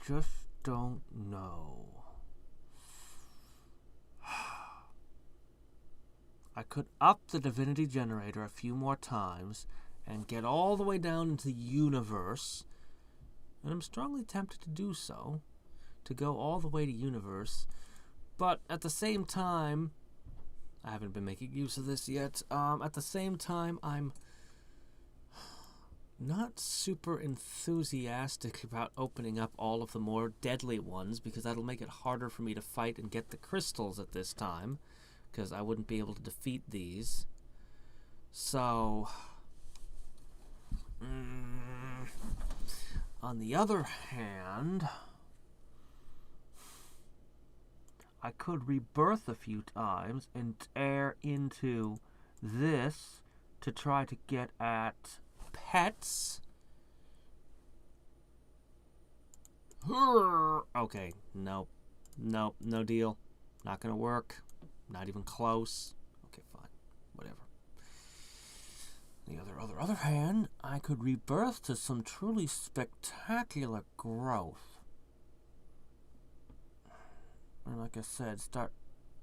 just don't know. I could up the divinity generator a few more times and get all the way down into the universe, and I'm strongly tempted to do so, to go all the way to universe, but at the same time, I haven't been making use of this yet, at the same time, I'm not super enthusiastic about opening up all of the more deadly ones, because that'll make it harder for me to fight and get the crystals at this time, because I wouldn't be able to defeat these. So, on the other hand, I could rebirth a few times and tear into this to try to get at pets. Okay, nope, no deal. Not gonna work. Not even close. Okay, fine, whatever. On the other hand, I could rebirth to some truly spectacular growth. And like I said, start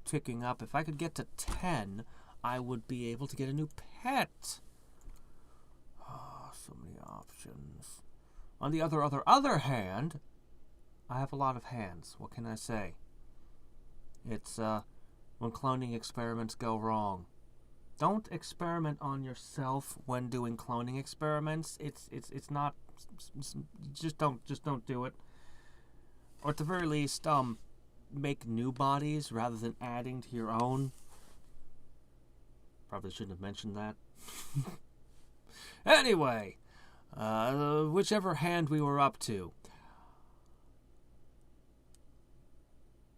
ticking up. If I could get to 10, I would be able to get a new pet. Oh, so many options. On the other hand, I have a lot of hands. What can I say? It's, when cloning experiments go wrong. Don't experiment on yourself when doing cloning experiments. It's not, just don't do it. Or at the very least, make new bodies rather than adding to your own. Probably shouldn't have mentioned that. Anyway, whichever hand we were up to.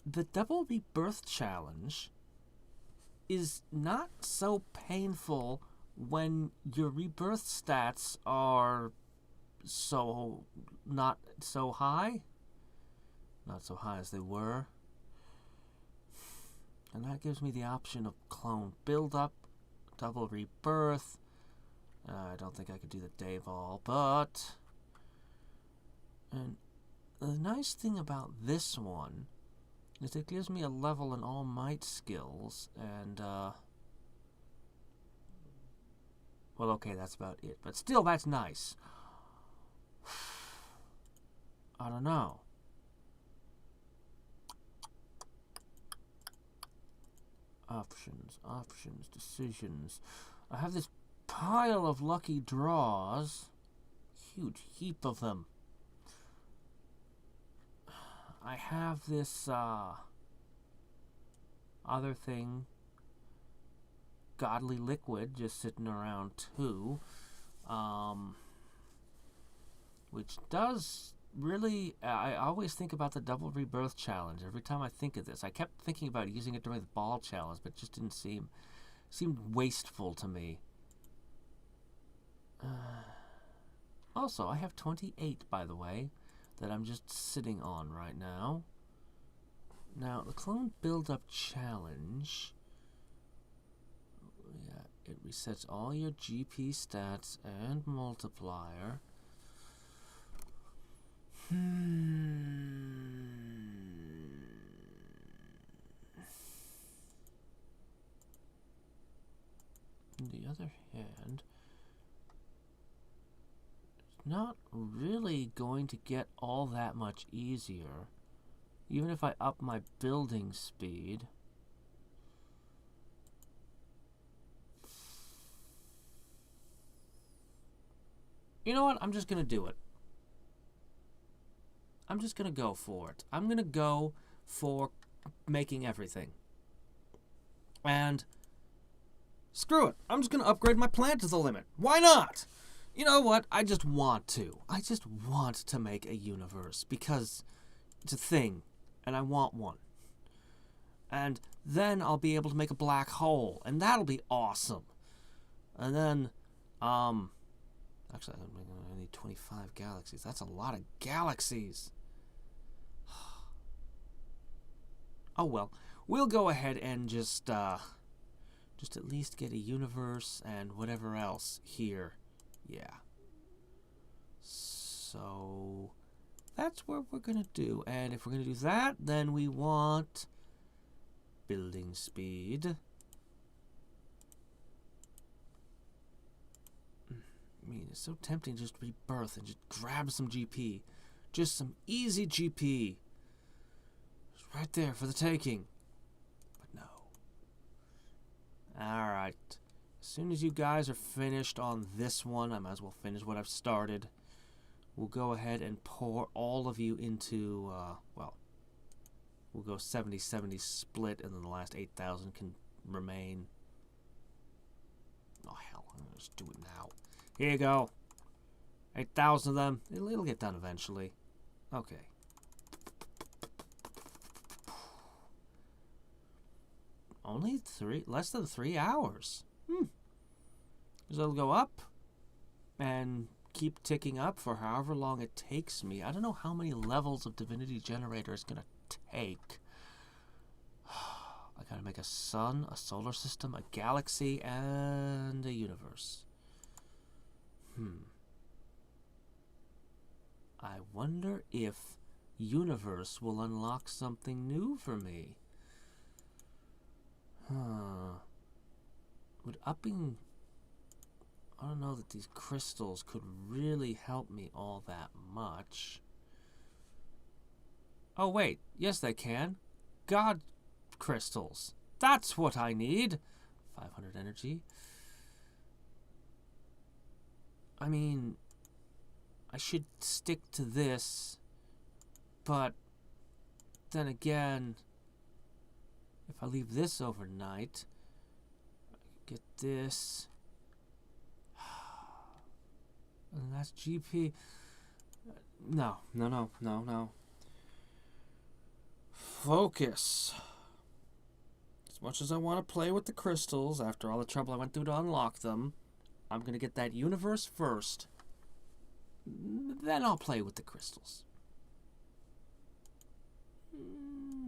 The double rebirth challenge is not so painful when your rebirth stats are not so high. Not so high as they were. And that gives me the option of clone build-up, double rebirth. I don't think I could do the Dayball, but... And the nice thing about this one is it gives me a level in all might skills, and, well, okay, that's about it. But still, that's nice. I don't know. Options, decisions. I have this pile of lucky draws. Huge heap of them. I have this, other thing, Godly Liquid, just sitting around too, which does really, I always think about the double rebirth challenge every time I think of this. I kept thinking about using it during the ball challenge, but it just didn't seemed wasteful to me. Also, I have 28, by the way, that I'm just sitting on right now. Now, the clone build-up challenge, yeah, it resets all your GP stats and multiplier. On the other hand, it's not really going to get all that much easier, even if I up my building speed. You know what? I'm just going to do it. I'm just going to go for it. I'm going to go for making everything. And screw it. I'm just going to upgrade my plant to the limit. Why not? You know what? I just want to. I just want to make a universe because it's a thing and I want one. And then I'll be able to make a black hole and that'll be awesome. And then, actually, I need 25 galaxies. That's a lot of galaxies. Oh well, we'll go ahead and just at least get a universe and whatever else here. Yeah. So That's what we're going to do. And if we're going to do that, then we want building speed. I mean, it's so tempting just to rebirth and just grab some GP. Just some easy GP. Just right there for the taking. But no. Alright. As soon as you guys are finished on this one, I might as well finish what I've started. We'll go ahead and pour all of you into, well, we'll go 70-70 split, and then the last 8,000 can remain. Oh, hell, I'm going to just do it now. Here you go. 8,000 of them. It'll get done eventually. Okay. Only less than 3 hours. So it'll go up and keep ticking up for however long it takes me. I don't know how many levels of Divinity Generator it's going to take. I got to make a sun, a solar system, a galaxy, and a universe. I wonder if universe will unlock something new for me. Would upping... I don't know that these crystals could really help me all that much. Oh, wait. Yes, they can. God crystals. That's what I need. 500 energy. I mean, I should stick to this, but then again, if I leave this overnight, I get this, and that's GP. No. Focus. As much as I want to play with the crystals, after all the trouble I went through to unlock them, I'm going to get that universe first. Then I'll play with the crystals.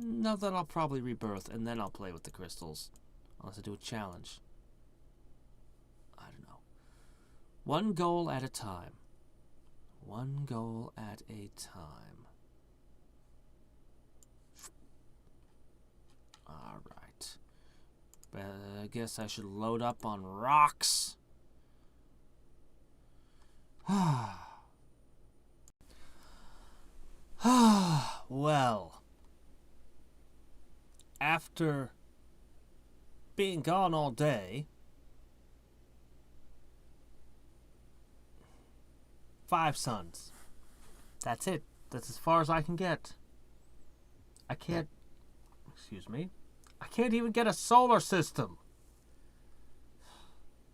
No, then I'll probably rebirth, and then I'll play with the crystals. Unless I do a challenge. I don't know. One goal at a time. One goal at a time. Alright. But I guess I should load up on rocks. Well, after being gone all day, 5 suns. That's it. That's as far as I can get. I can't, excuse me, I can't even get a solar system.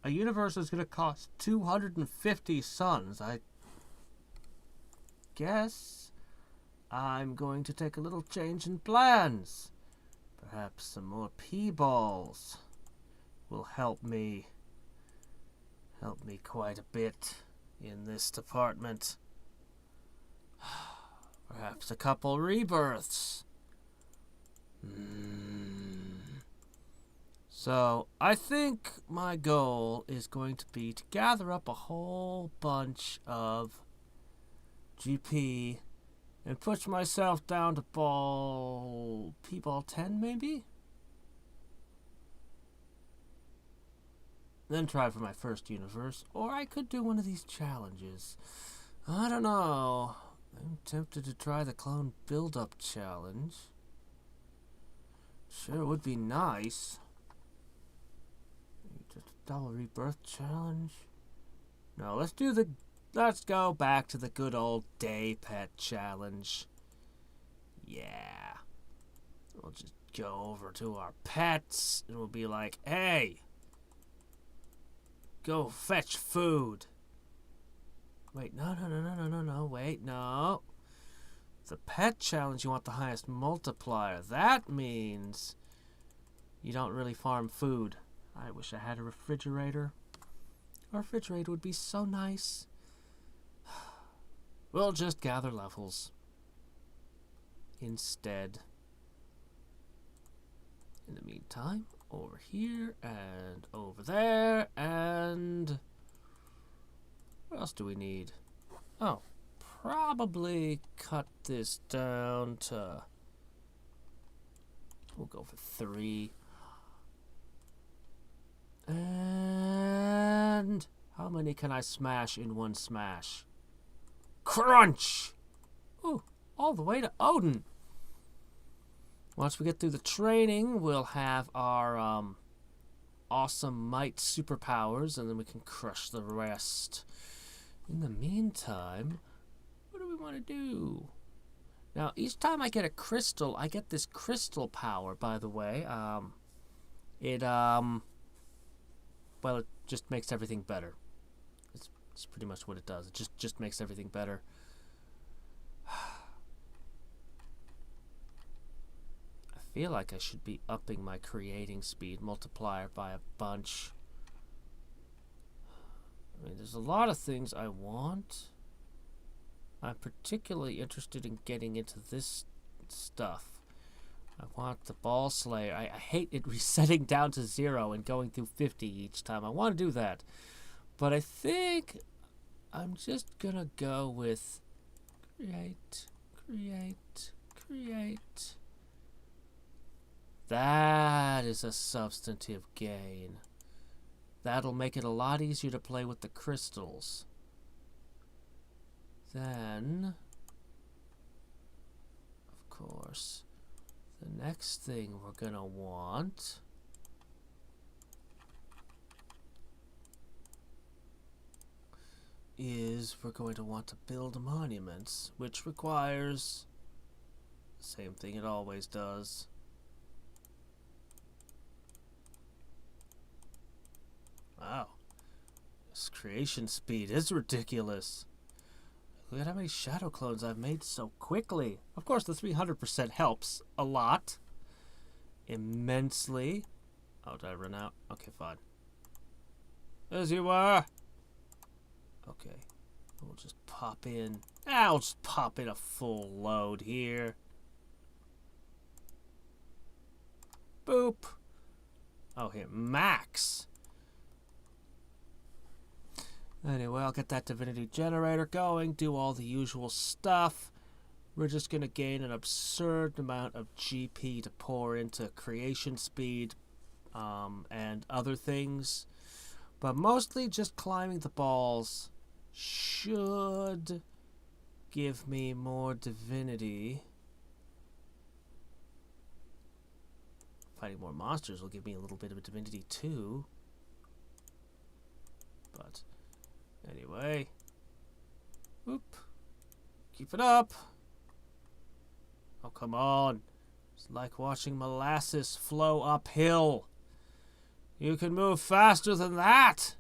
A universe is going to cost 250 suns. I guess I'm going to take a little change in plans. Perhaps some more P-balls will help me quite a bit in this department. Perhaps a couple rebirths. So, I think my goal is going to be to gather up a whole bunch of GP and push myself down to P-ball 10 maybe? Then try for my first universe. Or I could do one of these challenges. I don't know. I'm tempted to try the clone build-up challenge. Sure would be nice. Just a double rebirth challenge. No, let's go back to the good old day pet challenge. Yeah. We'll just go over to our pets and we'll be like, hey, go fetch food. Wait, no, wait, no. The pet challenge, you want the highest multiplier. That means you don't really farm food. I wish I had a refrigerator. A refrigerator would be so nice. We'll just gather levels instead. In the meantime, over here and over there and what else do we need? Oh, probably cut this down to... We'll go for 3. And how many can I smash in one smash? Crunch! Ooh, all the way to Odin. Once we get through the training, we'll have our awesome might superpowers, and then we can crush the rest. In the meantime, what do we want to do? Now, each time I get a crystal, I get this crystal power, by the way. Well, it just makes everything better. It's pretty much what it does. It just makes everything better. I feel like I should be upping my creating speed multiplier by a bunch. I mean, there's a lot of things I want. I'm particularly interested in getting into this stuff. I want the Ball Slayer. I hate it resetting down to 0 and going through 50 each time. I want to do that. But I think I'm just going to go with create. That is a substantive gain. That'll make it a lot easier to play with the crystals. Then, of course, the next thing we're going to want is we're going to want to build monuments, which requires the same thing it always does. Wow, this creation speed is ridiculous. Look at how many shadow clones I've made so quickly. Of course, the 300% helps a lot. Immensely. Oh, did I run out? Okay, fine. As you were. Okay. We'll just pop in. I'll just pop in a full load here. Boop. Oh, here. Max. Anyway, I'll get that divinity generator going, do all the usual stuff. We're just going to gain an absurd amount of GP to pour into creation speed and other things. But mostly just climbing the balls should give me more divinity. Fighting more monsters will give me a little bit of a divinity too. But... anyway, whoop, keep it up. Oh, come on. It's like watching molasses flow uphill. You can move faster than that.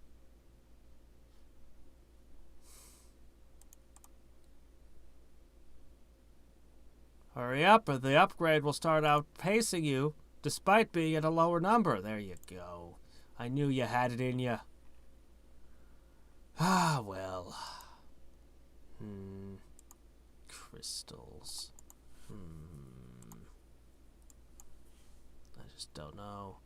Hurry up, or the upgrade will start outpacing you, despite being at a lower number. There you go. I knew you had it in you. Ah, well. Crystals. I just don't know.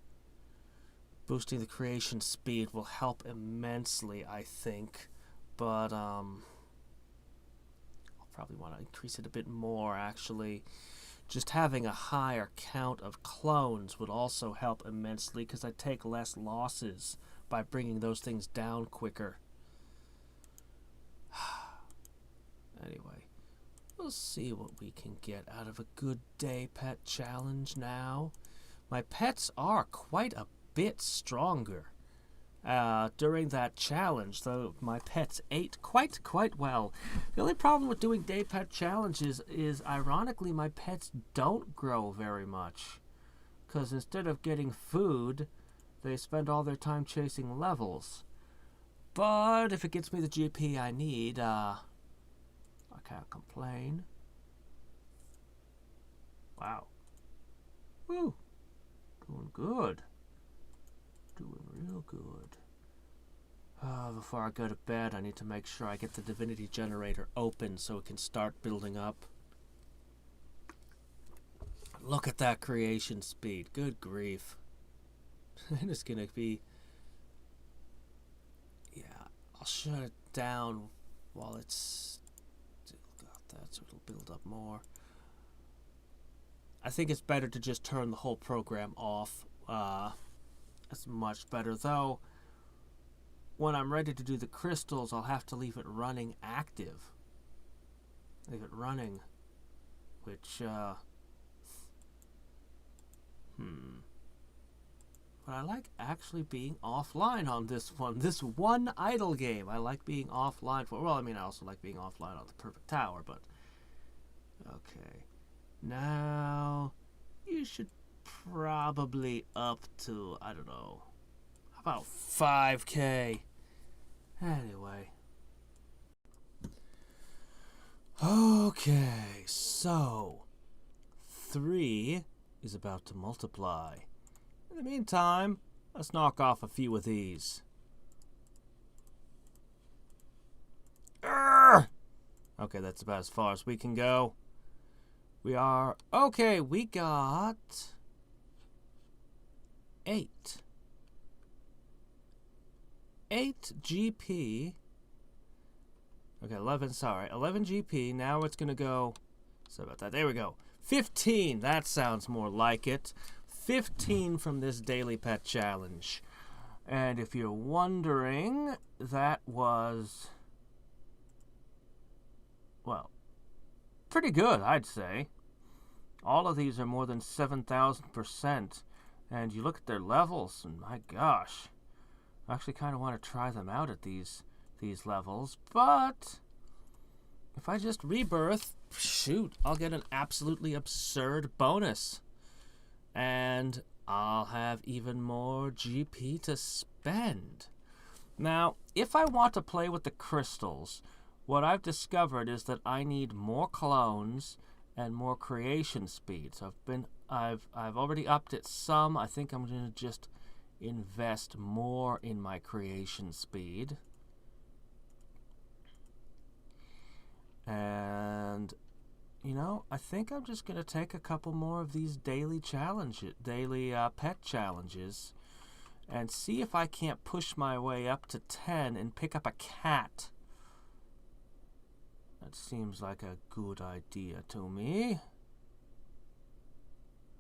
Boosting the creation speed will help immensely, I think. But, I'll probably want to increase it a bit more, actually. Just having a higher count of clones would also help immensely, because I take less losses by bringing those things down quicker. Anyway, we'll see what we can get out of a good day pet challenge now. My pets are quite a bit stronger. During that challenge, though, my pets ate quite well. The only problem with doing day pet challenges is, ironically, my pets don't grow very much. Because instead of getting food, they spend all their time chasing levels. But if it gets me the GP I need, I can't complain. Wow. Woo. Doing good. Doing real good. Before I go to bed, I need to make sure I get the divinity generator open so it can start building up. Look at that creation speed. Good grief. And it's gonna be... yeah, I'll shut it down while it's still that so it'll build up more. I think it's better to just turn the whole program off. That's much better, though. When I'm ready to do the crystals, I'll have to leave it running active. Leave it running, which, But I like actually being offline on this one. This one idle game. I like being offline for... Well, I mean, I also like being offline on the Perfect Tower, but... Okay. Now, you should probably up to, I don't know, about 5K. Anyway. Okay, so 3 is about to multiply. In the meantime, let's knock off a few of these. Urgh! Okay, that's about as far as we can go. We are... Okay, we got 8. 8 GP. Okay, 11, sorry. 11 GP. Now it's going to go... Sorry about that. There we go. 15. That sounds more like it. 15 from this daily pet challenge. And if you're wondering, that was... Well, pretty good, I'd say. All of these are more than 7,000%. And you look at their levels, and my gosh. I actually kind of want to try them out at these levels. But if I just rebirth, shoot, I'll get an absolutely absurd bonus. And I'll have even more GP to spend. Now, if I want to play with the crystals, what I've discovered is that I need more clones and more creation speed. So I've already upped it some. I think I'm going to just invest more in my creation speed. And you know, I think I'm just going to take a couple more of these daily pet challenges, and see if I can't push my way up to 10 and pick up a cat. That seems like a good idea to me.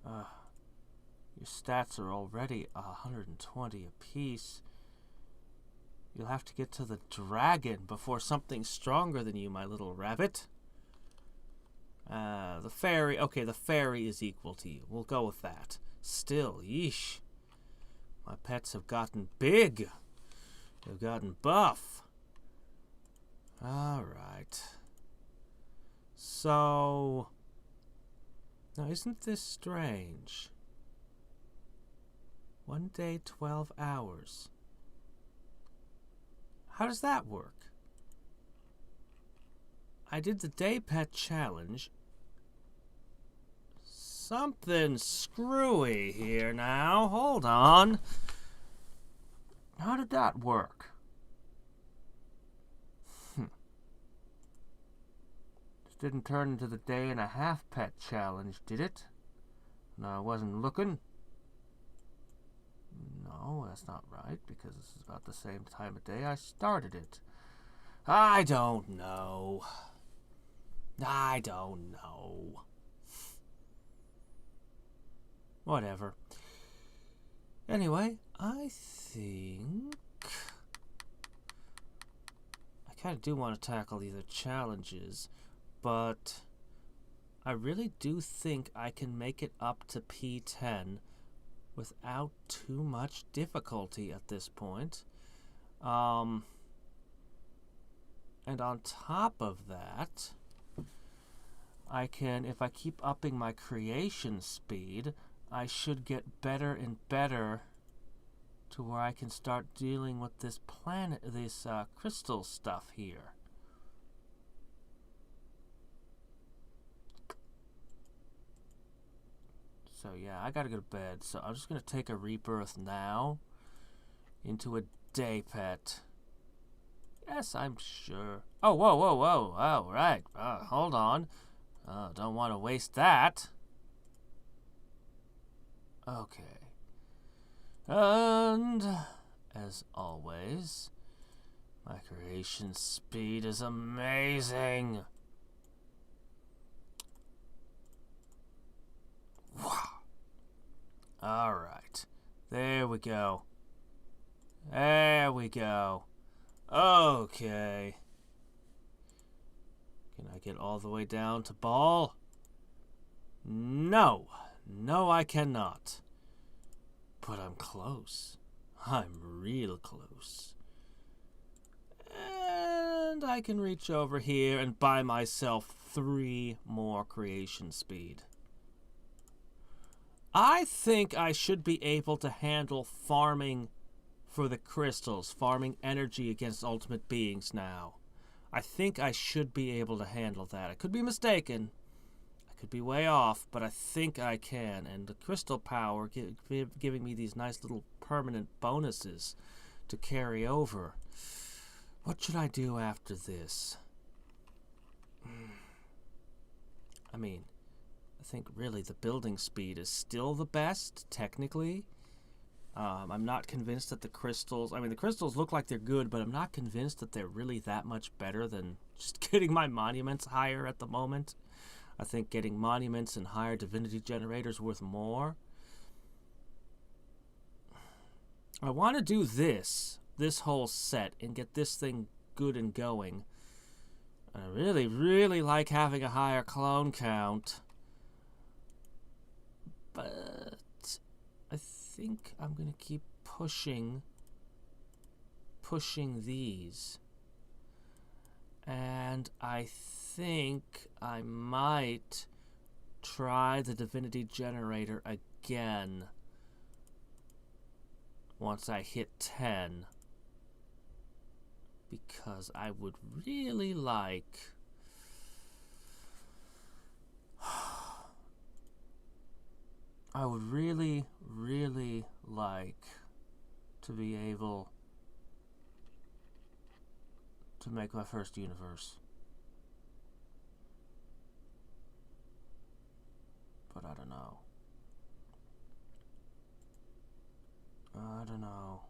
Your stats are already 120 apiece. You'll have to get to the dragon before something stronger than you, my little rabbit. The fairy. Okay, the fairy is equal to you. We'll go with that. Still, yeesh. My pets have gotten big. They've gotten buff. Alright. So... Now, isn't this strange? 1 day, 12 hours. How does that work? I did the day pet challenge. Something screwy here now. Hold on. How did that work? This didn't turn into the day and a half pet challenge, did it? No, I wasn't looking. No, that's not right, because this is about the same time of day I started it. I don't know. I don't know. Whatever. Anyway, I think... I kind of do want to tackle these challenges, but I really do think I can make it up to P10 without too much difficulty at this point. And on top of that, I can, if I keep upping my creation speed, I should get better and better to where I can start dealing with this planet, this crystal stuff here. So yeah, I gotta go to bed. So I'm just gonna take a rebirth now into a day pet. Yes, I'm sure. Oh, whoa, whoa, whoa. Oh, right. Hold on. Don't want to waste that. Okay. And, as always, my creation speed is amazing. Alright. There we go. There we go. Okay. Can I get all the way down to ball? No. No, I cannot. But I'm close. I'm real close. And I can reach over here and buy myself 3 more creation speed. I think I should be able to handle farming for the crystals, farming energy against ultimate beings now. I think I should be able to handle that. I could be mistaken. I could be way off, but I think I can. And the crystal power giving me these nice little permanent bonuses to carry over. What should I do after this? I mean, I think really the building speed is still the best, technically. I'm not convinced that the crystals... I mean, the crystals look like they're good, but I'm not convinced that they're really that much better than just getting my monuments higher at the moment. I think getting monuments and higher divinity generators worth more. I want to do this whole set, and get this thing good and going. I really, really like having a higher clone count. But I think I'm going to keep pushing these. And I think I might try the divinity generator again once I hit 10. Because I would really like... I would really, really like to be able to make my first universe. But I don't know. I don't know.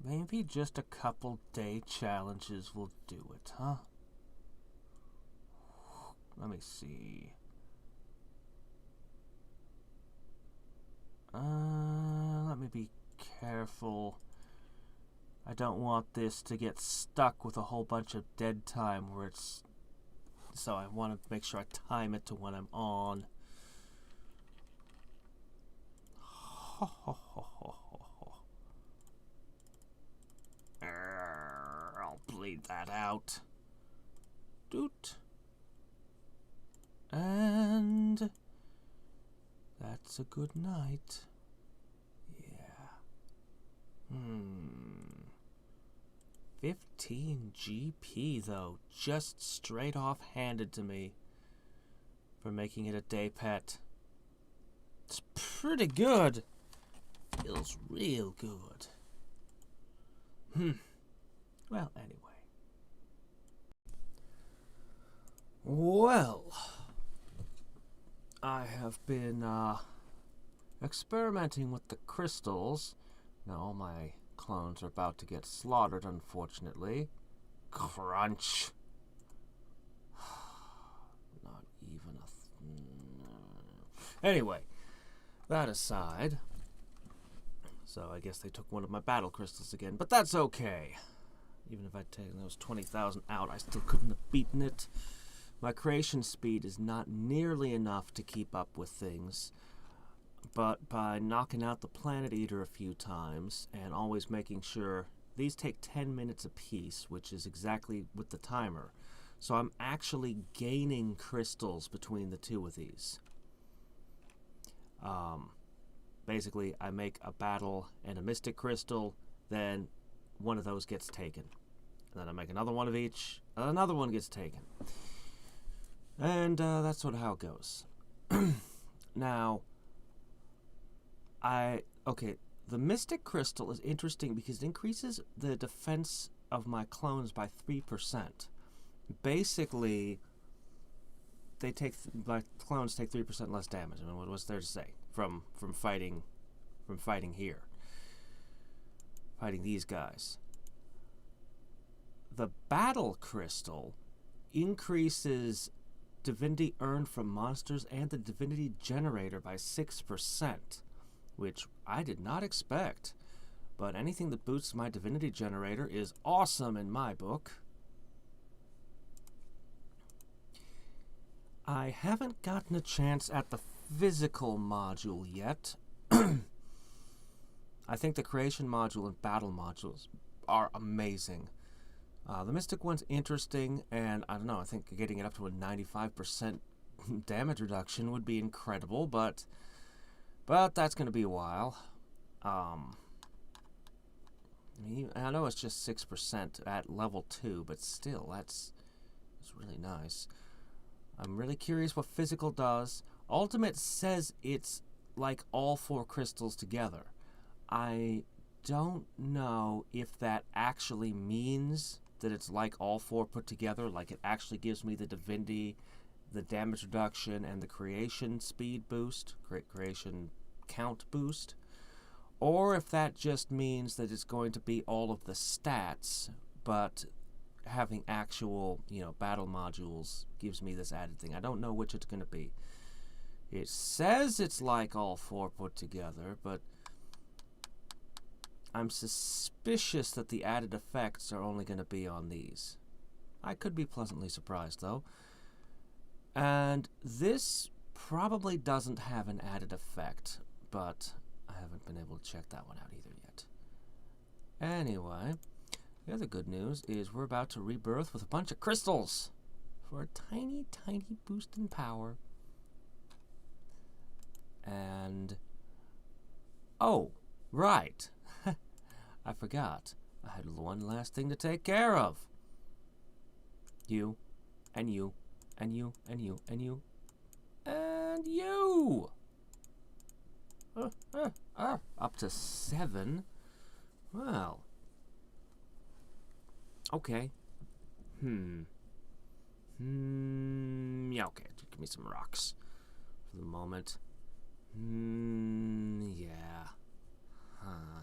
Maybe just a couple day challenges will do it, huh? Let me see. Let me be careful. I don't want this to get stuck with a whole bunch of dead time where it's... So I want to make sure I time it to when I'm on. I'll bleed that out. Doot. And... that's a good night. Yeah. 15 GP, though. Just straight off handed to me for making it a day pet. It's pretty good. Feels real good. Well, anyway. Well, I have been experimenting with the crystals. Now all my clones are about to get slaughtered, unfortunately. Crunch. Not even a... Anyway, that aside. So I guess they took one of my battle crystals again, but that's okay. Even if I'd taken those 20,000 out, I still couldn't have beaten it. My creation speed is not nearly enough to keep up with things, but by knocking out the Planet Eater a few times and always making sure these take 10 minutes apiece, which is exactly with the timer, so I'm actually gaining crystals between the two of these. Basically, I make a battle and a mystic crystal, then one of those gets taken. And then I make another one of each, and another one gets taken. And that's sort of how it goes. Now, okay, the Mystic Crystal is interesting because it increases the defense of my clones by 3%. Basically, my clones take 3% less damage. I mean, what's there to say from fighting here, fighting these guys? The Battle Crystal increases divinity earned from monsters and the divinity generator by 6%, which I did not expect. But anything that boosts my divinity generator is awesome in my book. I haven't gotten a chance at the physical module yet. I think the creation module and battle modules are amazing. The Mystic one's interesting, and I don't know, I think getting it up to a 95% damage reduction would be incredible, but that's going to be a while. I know it's just 6% at level 2, but still, it's really nice. I'm really curious what physical does. Ultimate says it's like all 4 crystals together. I don't know if that actually means that it's like all 4 put together, like it actually gives me the divinity, the damage reduction, and the creation speed boost, creation count boost, or if that just means that it's going to be all of the stats, but having actual, battle modules gives me this added thing. I don't know which it's going to be. It says it's like all 4 put together, but I'm suspicious that the added effects are only going to be on these. I could be pleasantly surprised, though. And this probably doesn't have an added effect, but I haven't been able to check that one out either yet. Anyway, the other good news is we're about to rebirth with a bunch of crystals for a tiny, tiny boost in power. And... oh, right. I forgot. I had one last thing to take care of. You, and you, and you, and you, and you, and you! Up to 7? Well. Okay. Yeah, okay. Just give me some rocks for the moment. Yeah. Huh.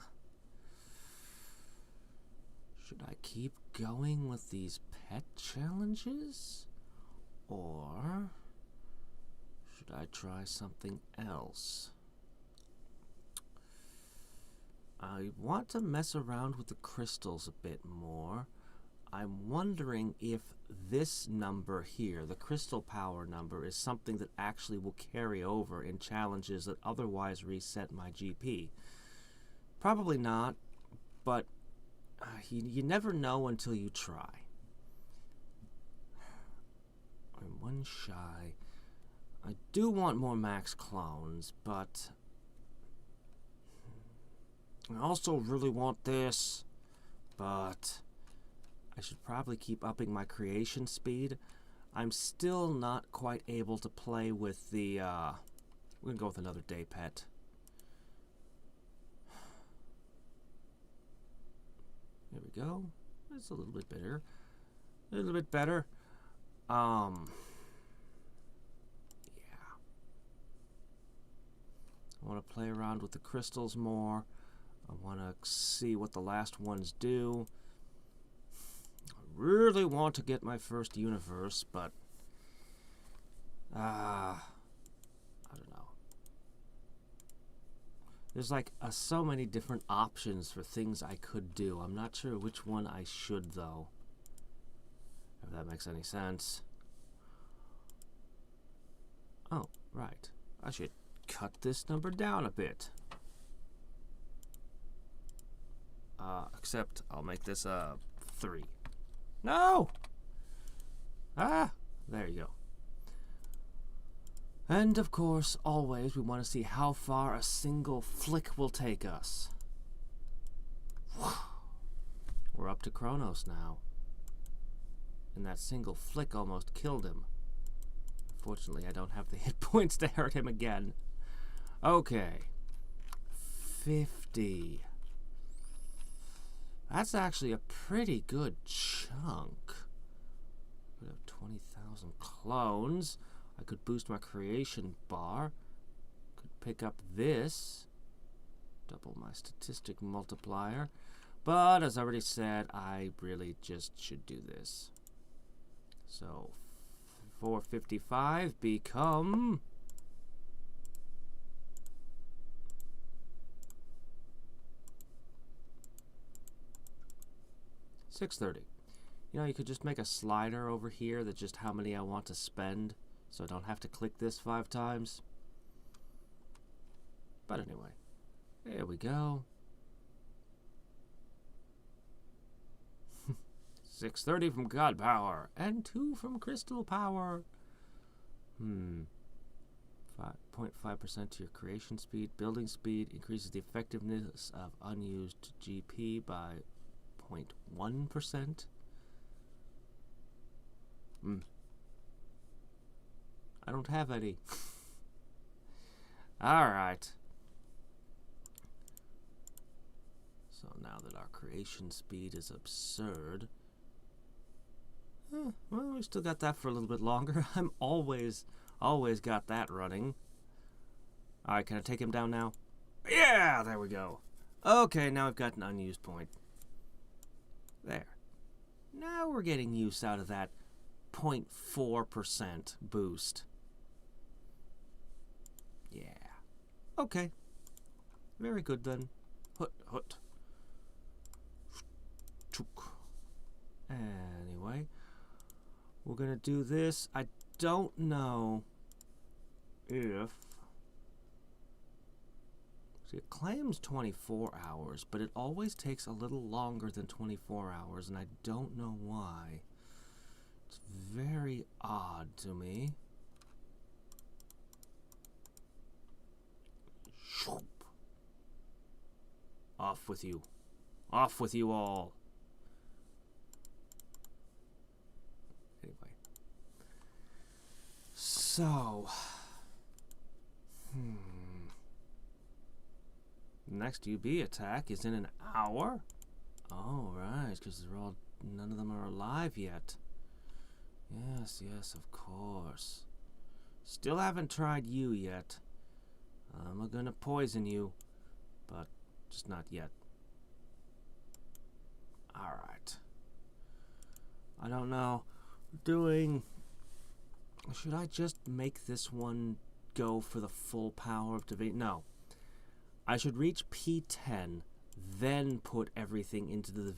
Should I keep going with these pet challenges? Or should I try something else? I want to mess around with the crystals a bit more. I'm wondering if this number here, the crystal power number, is something that actually will carry over in challenges that otherwise reset my GP. Probably not, but you never know until you try. I'm 1 shy. I do want more max clones, but I also really want this, but I should probably keep upping my creation speed. I'm still not quite able to play with the, we're gonna go with another day pet. There we go. That's a little bit better. A little bit better. Yeah. I want to play around with the crystals more. I want to see what the last ones do. I really want to get my first universe, but I don't know. There's like so many different options for things I could do. I'm not sure which one I should, though. If that makes any sense. Oh, right. I should cut this number down a bit. Except I'll make this 3. No! Ah! There you go. And, of course, always we want to see how far a single flick will take us. We're up to Kronos now. And that single flick almost killed him. Unfortunately, I don't have the hit points to hurt him again. Okay. 50. That's actually a pretty good chunk. We have 20,000 clones. I could boost my creation bar. Could pick up this. Double my statistic multiplier. But, as I already said, I really just should do this. So, 455 become 630. You know, you could just make a slider over here that's just how many I want to spend, so I don't have to click this 5 times. But anyway, there we go. 630 from God Power, and 2 from Crystal Power. 0.5% to your creation speed. Building speed increases the effectiveness of unused GP by 0.1%. I don't have any. Alright. So now that our creation speed is absurd. Well, we still got that for a little bit longer. I'm always got that running. Alright, can I take him down now? Yeah, there we go. Okay, now I've got an unused point. There. Now we're getting use out of that 0.4% boost. Yeah. Okay. Very good then. Hut. Anyway, we're gonna do this. I don't know if... See, it claims 24 hours, but it always takes a little longer than 24 hours, and I don't know why. It's very odd to me. Off with you. Off with you all. Anyway. So. Next UB attack is in an hour? Oh, right, because none of them are alive yet. Yes, of course. Still haven't tried you yet. I'm gonna poison you, but just not yet. Alright. I don't know. Should I just make this one go for the full power of divinity? No. I should reach P10, then put everything into the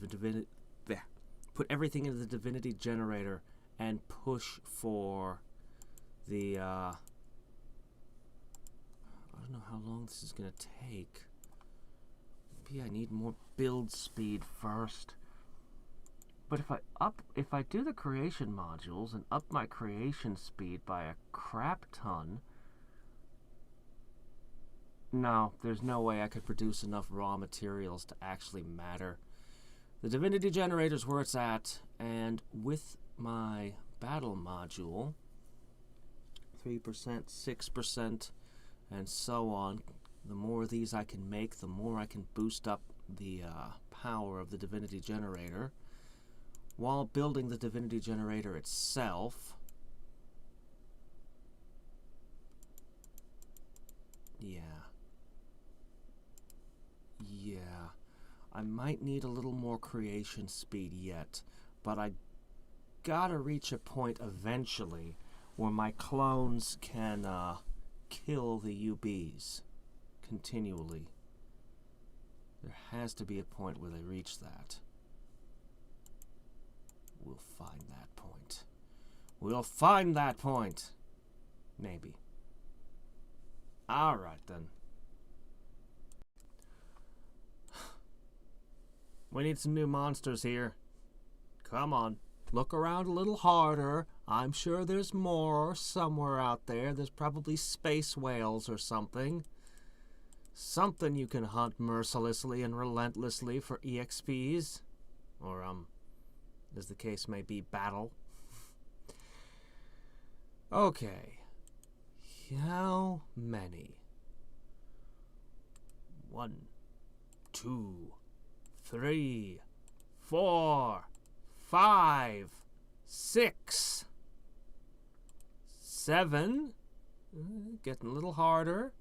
divinity generator and push for the I don't know how long this is gonna take. Maybe I need more build speed first. But if I do the creation modules and up my creation speed by a crap ton, no, there's no way I could produce enough raw materials to actually matter. The divinity generator's where it's at, and with my battle module, 3%, 6%, and so on, the more of these I can make, the more I can boost up the power of the divinity generator, while building the divinity generator itself. Yeah, I might need a little more creation speed yet, but I gotta reach a point eventually where my clones can kill the UBs continually. There has to be a point where they reach that. We'll find that point. We'll find that point. Maybe. Alright then. We need some new monsters here. Come on. Look around a little harder. I'm sure there's more somewhere out there. There's probably space whales or something. Something you can hunt mercilessly and relentlessly for EXPs. Or, as the case may be, battle. Okay. How many? 1, 2, 3, 4, 5, 6, 7. Getting a little harder.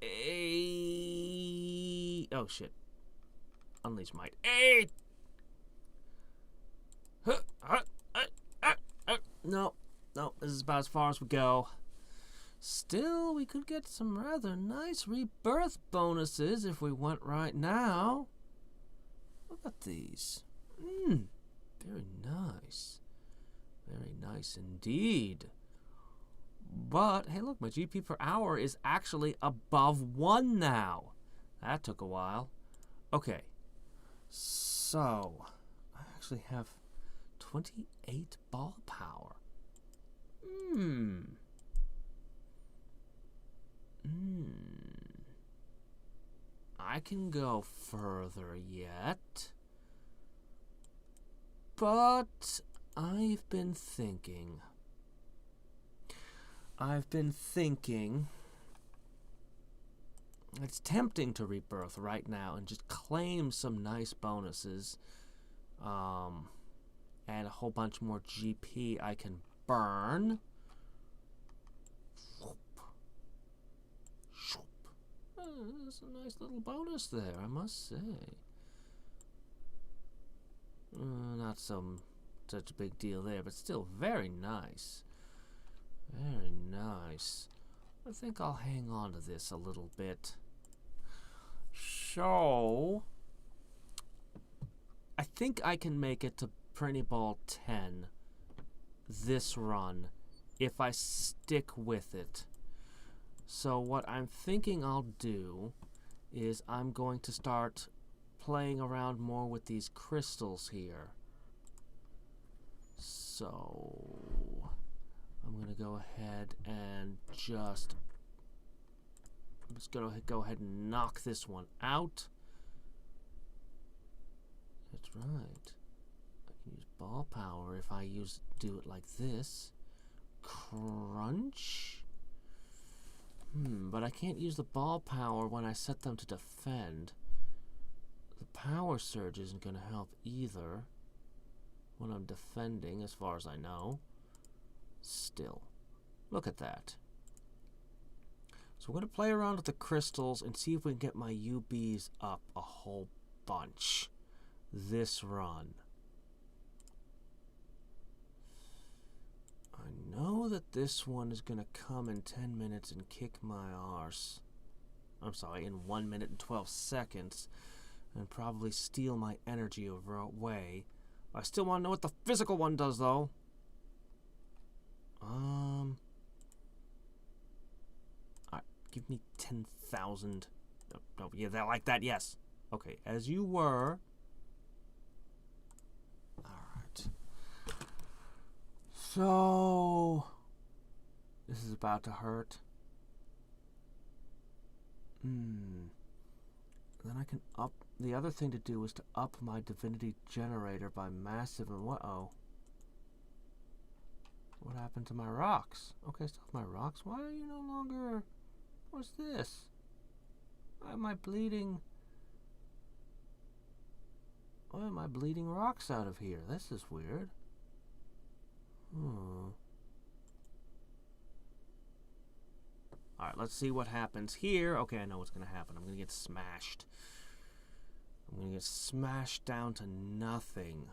8. Oh shit. Unleash Might. 8. No, no, this is about as far as we go. Still, we could get some rather nice rebirth bonuses if we went right now. Look at these. Very nice. Very nice indeed. But, hey look, my GP per hour is actually above 1 now. That took a while. Okay. So, I actually have 28 ball power. I can go further yet. But I've been thinking. It's tempting to rebirth right now and just claim some nice bonuses. And a whole bunch more GP I can burn. That's a nice little bonus there, I must say. Not such a big deal there, but still very nice. Very nice. I think I'll hang on to this a little bit. So, I think I can make it to Prinny Ball 10 this run if I stick with it. So what I'm thinking I'll do is I'm going to start playing around more with these crystals here. So I'm going to go ahead and I'm just going to go ahead and knock this one out. That's right. I can use ball power if I do it like this. Crunch. But I can't use the ball power when I set them to defend. The power surge isn't going to help either when I'm defending, as far as I know. Still, look at that. So we're going to play around with the crystals and see if we can get my UBs up a whole bunch this run. I know that this one is going to come in 10 minutes and kick my arse. I'm sorry, in 1 minute and 12 seconds. And probably steal my energy away. I still want to know what the physical one does, though. Alright, give me 10,000. No, yeah, that like that, yes. Okay, as you were. Alright. So, this is about to hurt. Then I can up. The other thing to do is to up my divinity generator by massive. And what happened to my rocks? Okay, still have my rocks. Why are you no longer? What's this? Why am I bleeding? Why am I bleeding rocks out of here? This is weird. Alright, let's see what happens here. Okay, I know what's going to happen. I'm going to get smashed. I'm going to get smashed down to nothing.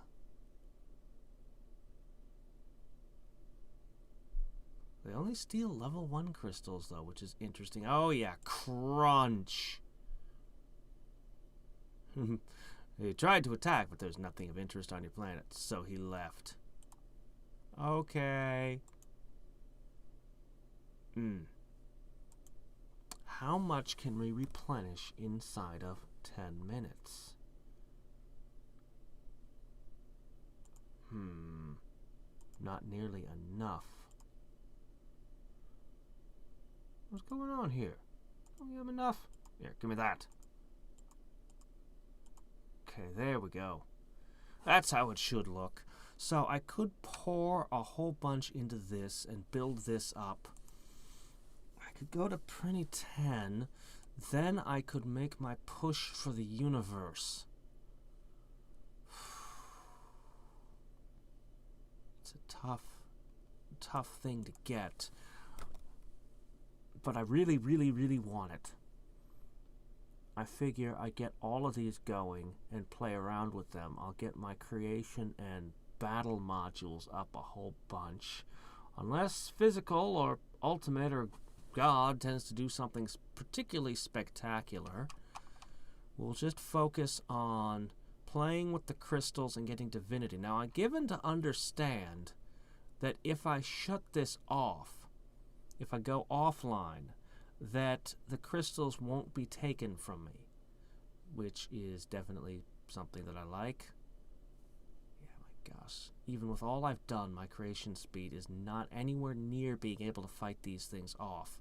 They only steal level 1 crystals, though, which is interesting. Oh, yeah, crunch. He tried to attack, but there's nothing of interest on your planet, so he left. Okay. How much can we replenish inside of 10 minutes? Not nearly enough. What's going on here? Don't we have enough? Here, give me that. Okay, there we go. That's how it should look. So I could pour a whole bunch into this and build this up. I could go to Prinny 10. Then I could make my push for the universe. It's a tough thing to get. But I really, really, really want it. I figure I get all of these going and play around with them. I'll get my creation and battle modules up a whole bunch. Unless physical or ultimate or god tends to do something particularly spectacular, we'll just focus on playing with the crystals and getting divinity. Now, I'm given to understand that if I shut this off, if I go offline, that the crystals won't be taken from me, which is definitely something that I like. Yeah, my gosh. Even with all I've done, my creation speed is not anywhere near being able to fight these things off.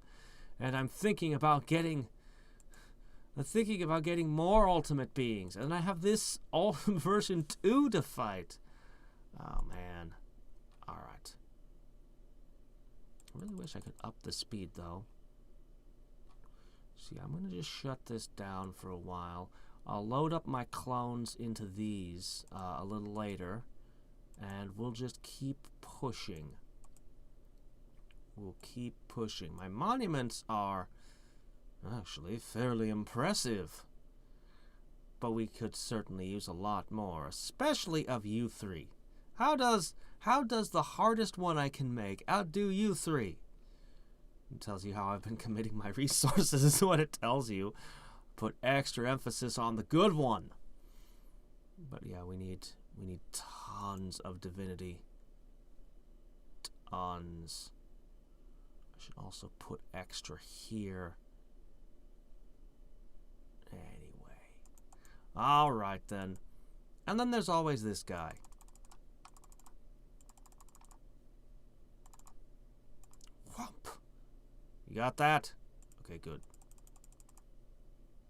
And I'm thinking about getting more ultimate beings, and I have this version 2 to fight. Oh man. Alright. I really wish I could up the speed though. See, I'm going to just shut this down for a while. I'll load up my clones into these a little later, and we'll just keep pushing. We'll keep pushing. My monuments are actually fairly impressive, but we could certainly use a lot more, especially of you three. How does the hardest one I can make outdo you three? It tells you how I've been committing my resources, is what it tells you. Put extra emphasis on the good one. But yeah, we need tons of divinity. Tons. I should also put extra here. Anyway. Alright then. And then there's always this guy. Whomp. You got that? Okay, good.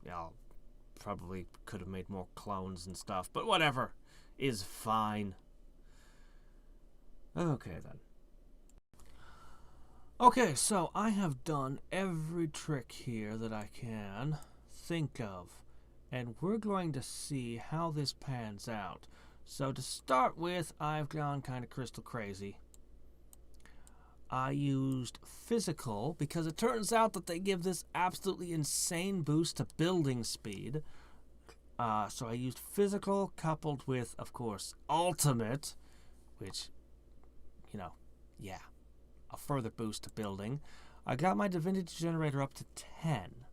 Yeah, I'll probably could have made more clones and stuff, but whatever. Is fine. Okay then. Okay, so I have done every trick here that I can think of, and we're going to see how this pans out. So to start with, I've gone kind of crystal crazy. I used physical because it turns out that they give this absolutely insane boost to building speed. So I used physical coupled with, of course, ultimate, which, you know, yeah, a further boost to building. I got my divinity generator up to 10.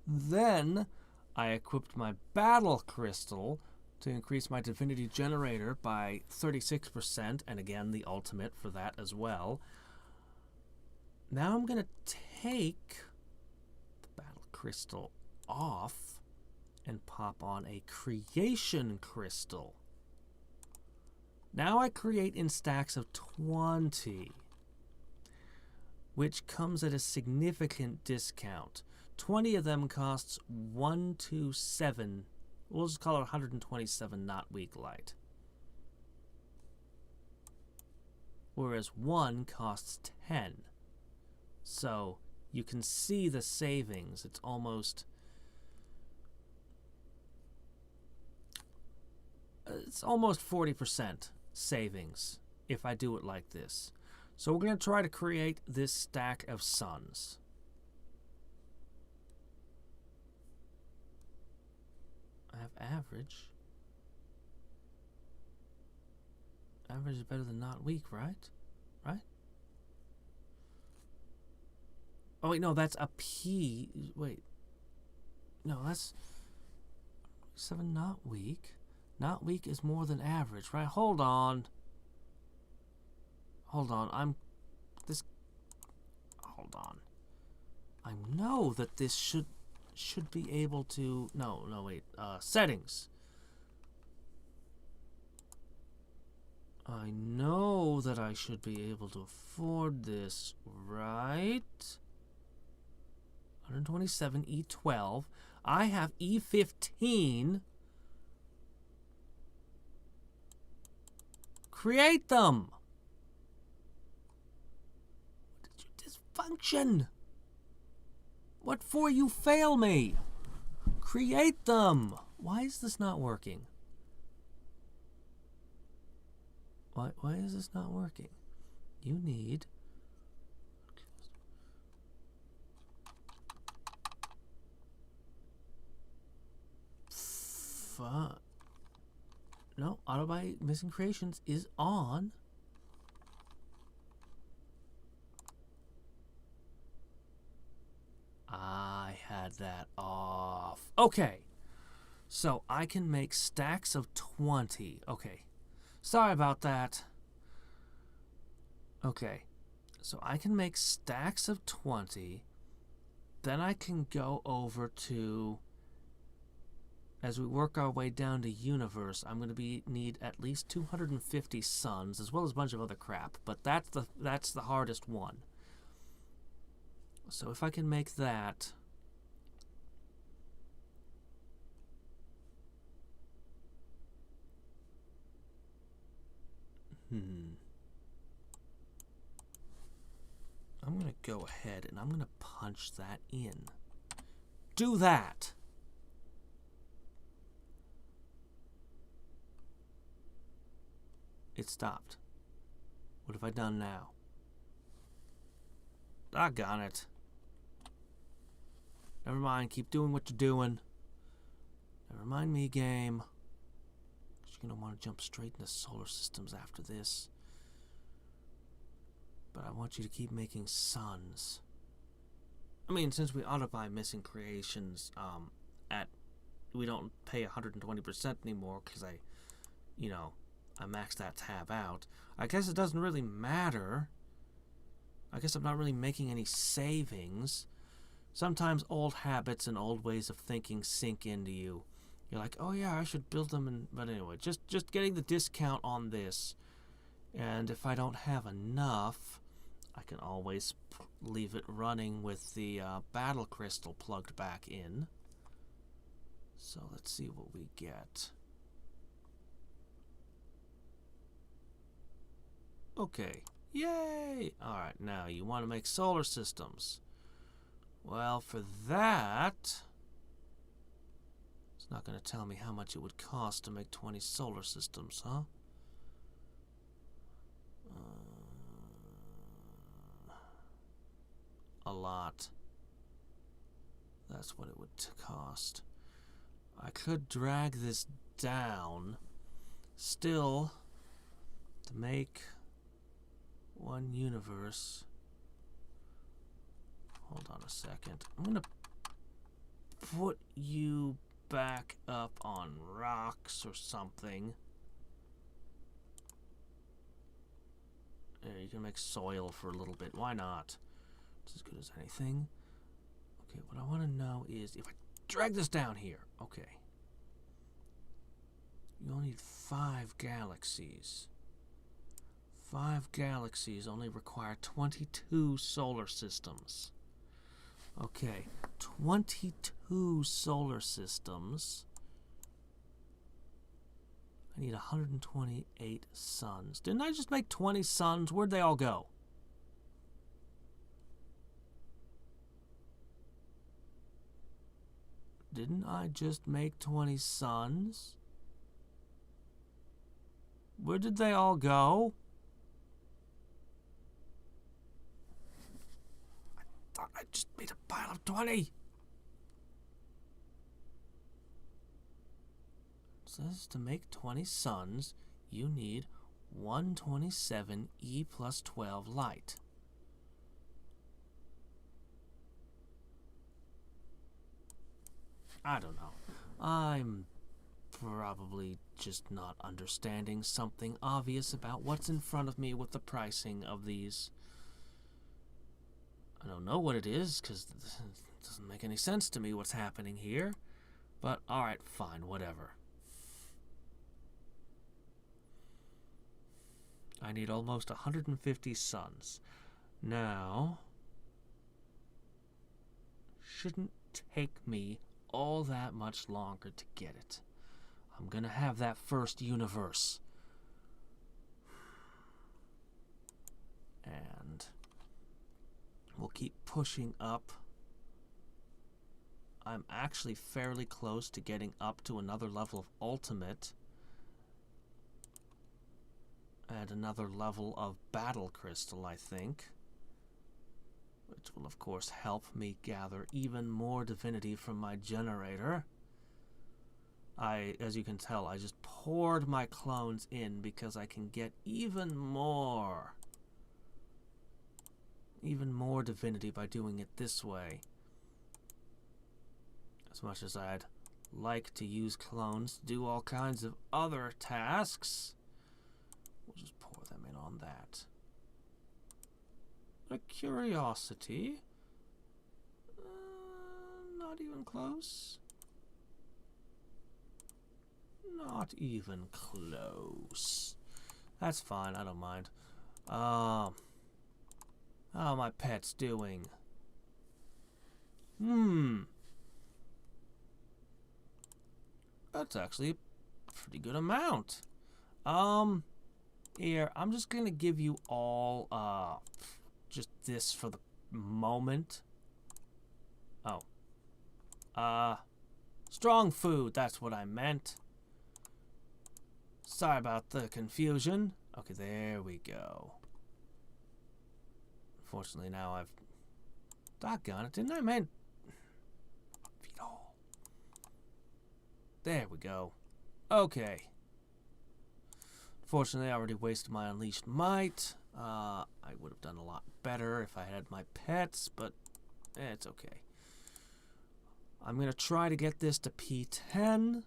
Then I equipped my battle crystal to increase my divinity generator by 36%, and again the ultimate for that as well. Now I'm going to take the battle crystal off and pop on a creation crystal. Now I create in stacks of 20, which comes at a significant discount. 20 of them costs 127. We'll just call it 127 not weak light. Whereas one costs 10. So you can see the savings. It's almost 40% savings if I do it like this. So we're going to try to create this stack of suns. I have average. Average is better than not weak, right? Right? Oh, wait, no, that's a P. Wait. No, that's 7 not weak. Not weak is more than average, right? Hold on. Hold on. Hold on. I know that this should be able to... No, wait. Settings. I know that I should be able to afford this, right? 127, E12. I have E15. Create them! What did you dysfunction? What for you fail me? Create them! Why is this not working? Why is this not working? You need... No, Auto by Missing Creations is on. I had that off. Okay. So I can make stacks of 20. Okay. Sorry about that. Okay. So I can make stacks of 20. Then I can go over to, as we work our way down to universe, I'm going to need at least 250 suns, as well as a bunch of other crap. But that's the hardest one. So if I can make that, I'm going to go ahead and I'm going to punch that in. Do that. It stopped. What have I done now? Doggone it. Never mind, keep doing what you're doing. Never mind me, game. You're going to want to jump straight into solar systems after this. But I want you to keep making suns. I mean, since we auto buy Missing Creations, we don't pay 120% anymore because I maxed that tab out. I guess it doesn't really matter. I guess I'm not really making any savings. Sometimes old habits and old ways of thinking sink into you. You're like, oh yeah, I should build them. But anyway, just getting the discount on this. And if I don't have enough, I can always leave it running with the battle crystal plugged back in. So let's see what we get. Okay. Yay! Alright, now you want to make solar systems. Well, for that, it's not going to tell me how much it would cost to make 20 solar systems, huh? A lot. That's what it would cost. I could drag this down. Still, to make one universe. Hold on a second. I'm going to put you back up on rocks or something. There, you can make soil for a little bit. Why not? It's as good as anything. Okay, what I want to know is if I drag this down here. Okay. You only need 5 galaxies. 5 galaxies only require 22 solar systems. Okay, 22 solar systems. I need 128 suns. Didn't I just make 20 suns? Where'd they all go? Didn't I just make 20 suns? Where did they all go? I thought I just made a pile of 20. It says to make 20 suns, you need 127 E plus 12 light. I don't know. I'm probably just not understanding something obvious about what's in front of me with the pricing of these. I don't know what it is, because it doesn't make any sense to me what's happening here. But, alright, fine, whatever. I need almost 150 suns. Now, shouldn't take me all that much longer to get it. I'm gonna have that first universe. And we'll keep pushing up. I'm actually fairly close to getting up to another level of ultimate. And another level of battle crystal, I think. Which will, of course, help me gather even more divinity from my generator. as you can tell, I just poured my clones in because I can get even more divinity by doing it this way. As much as I'd like to use clones to do all kinds of other tasks, we'll just pour them in on that. A curiosity. Not even close. Not even close. That's fine, I don't mind. How my pet's doing? That's actually a pretty good amount. Here, I'm just gonna give you all, just this for the moment. Oh. Strong food, that's what I meant. Sorry about the confusion. Okay, there we go. Unfortunately, now I've... Doggone it, didn't I mean... Feed all. There we go. Okay. Fortunately, I already wasted my Unleashed Might. I would have done a lot better if I had my pets, but it's okay. I'm going to try to get this to P10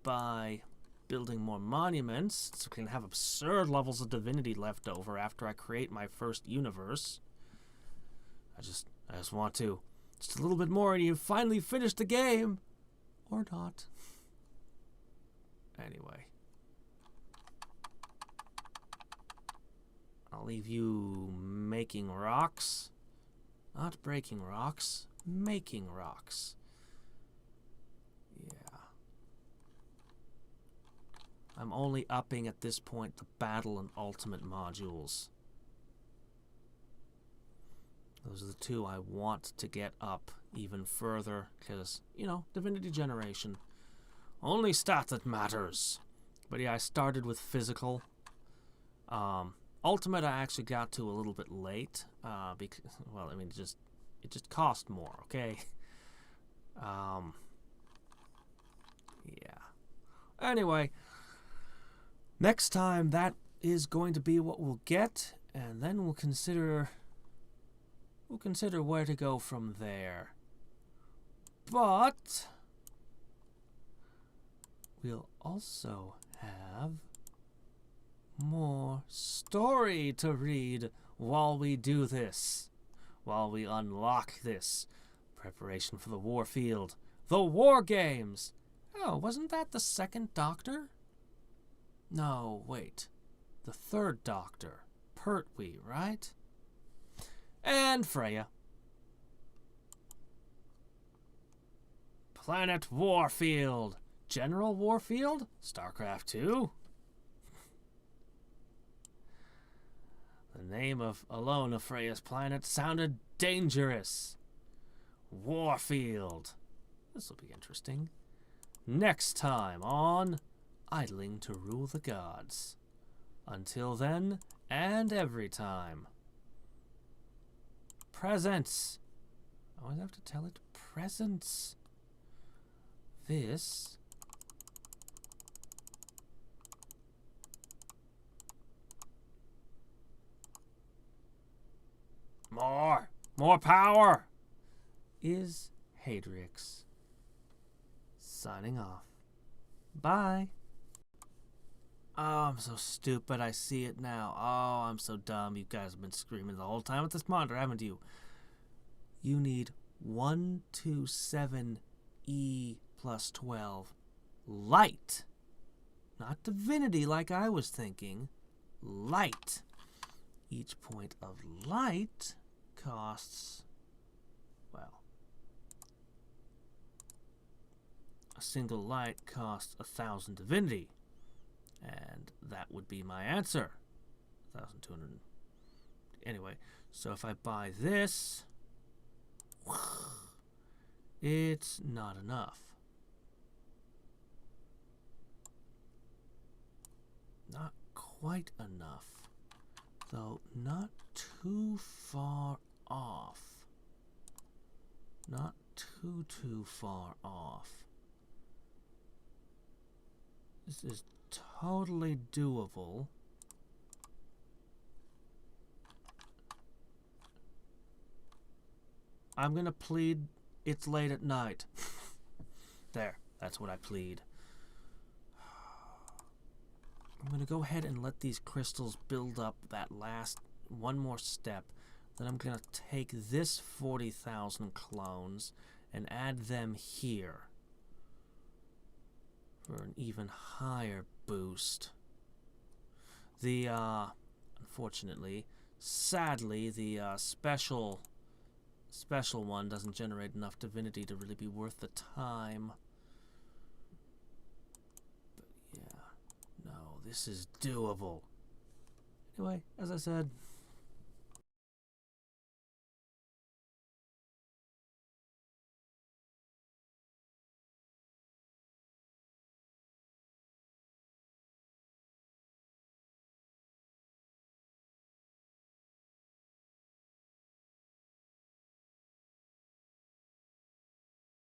by building more monuments so we can have absurd levels of divinity left over after I create my first universe. I just want to. Just a little bit more and you finally finish the game. Or not. Anyway. I'll leave you making rocks. Not breaking rocks. Making rocks. Yeah. I'm only upping at this point the battle and ultimate modules. Those are the two I want to get up even further because, you know, divinity generation. Only stat that matters. But yeah, I started with physical. Ultimate I actually got to a little bit late. Because, well, I mean, it just cost more, okay? Yeah. Anyway, next time that is going to be what we'll get, and then we'll consider where to go from there. But we'll also have more story to read while we do this. While we unlock this. Preparation for the warfield. The war games! Oh, wasn't that the second Doctor? No, wait. The third Doctor. Pertwee, right? And Freya. Planet Warfield. General Warfield? StarCraft 2? The name alone of Freya's planet sounded dangerous. Warfield. This will be interesting. Next time on Idling to Rule the Gods. Until then, and every time. Presents. I always have to tell it presents. This more power is Hadriex. Signing off. Bye. Oh, I'm so stupid. I see it now. Oh, I'm so dumb. You guys have been screaming the whole time at this monitor, haven't you? You need 127E plus 12. Light. Not divinity like I was thinking. Light. Each point of light costs, well, a single light costs 1,000 divinity. And that would be my answer. 1,200. Anyway, so if I buy this, it's not enough. Not quite enough. Though not too far off. Not too far off. This is totally doable. I'm gonna plead it's late at night. There, that's what I plead. I'm gonna go ahead and let these crystals build up that last one more step. Then I'm gonna take this 40,000 clones and add them here for an even higher boost. Unfortunately, sadly, the special one doesn't generate enough divinity to really be worth the time. But yeah, no, this is doable. Anyway, as I said,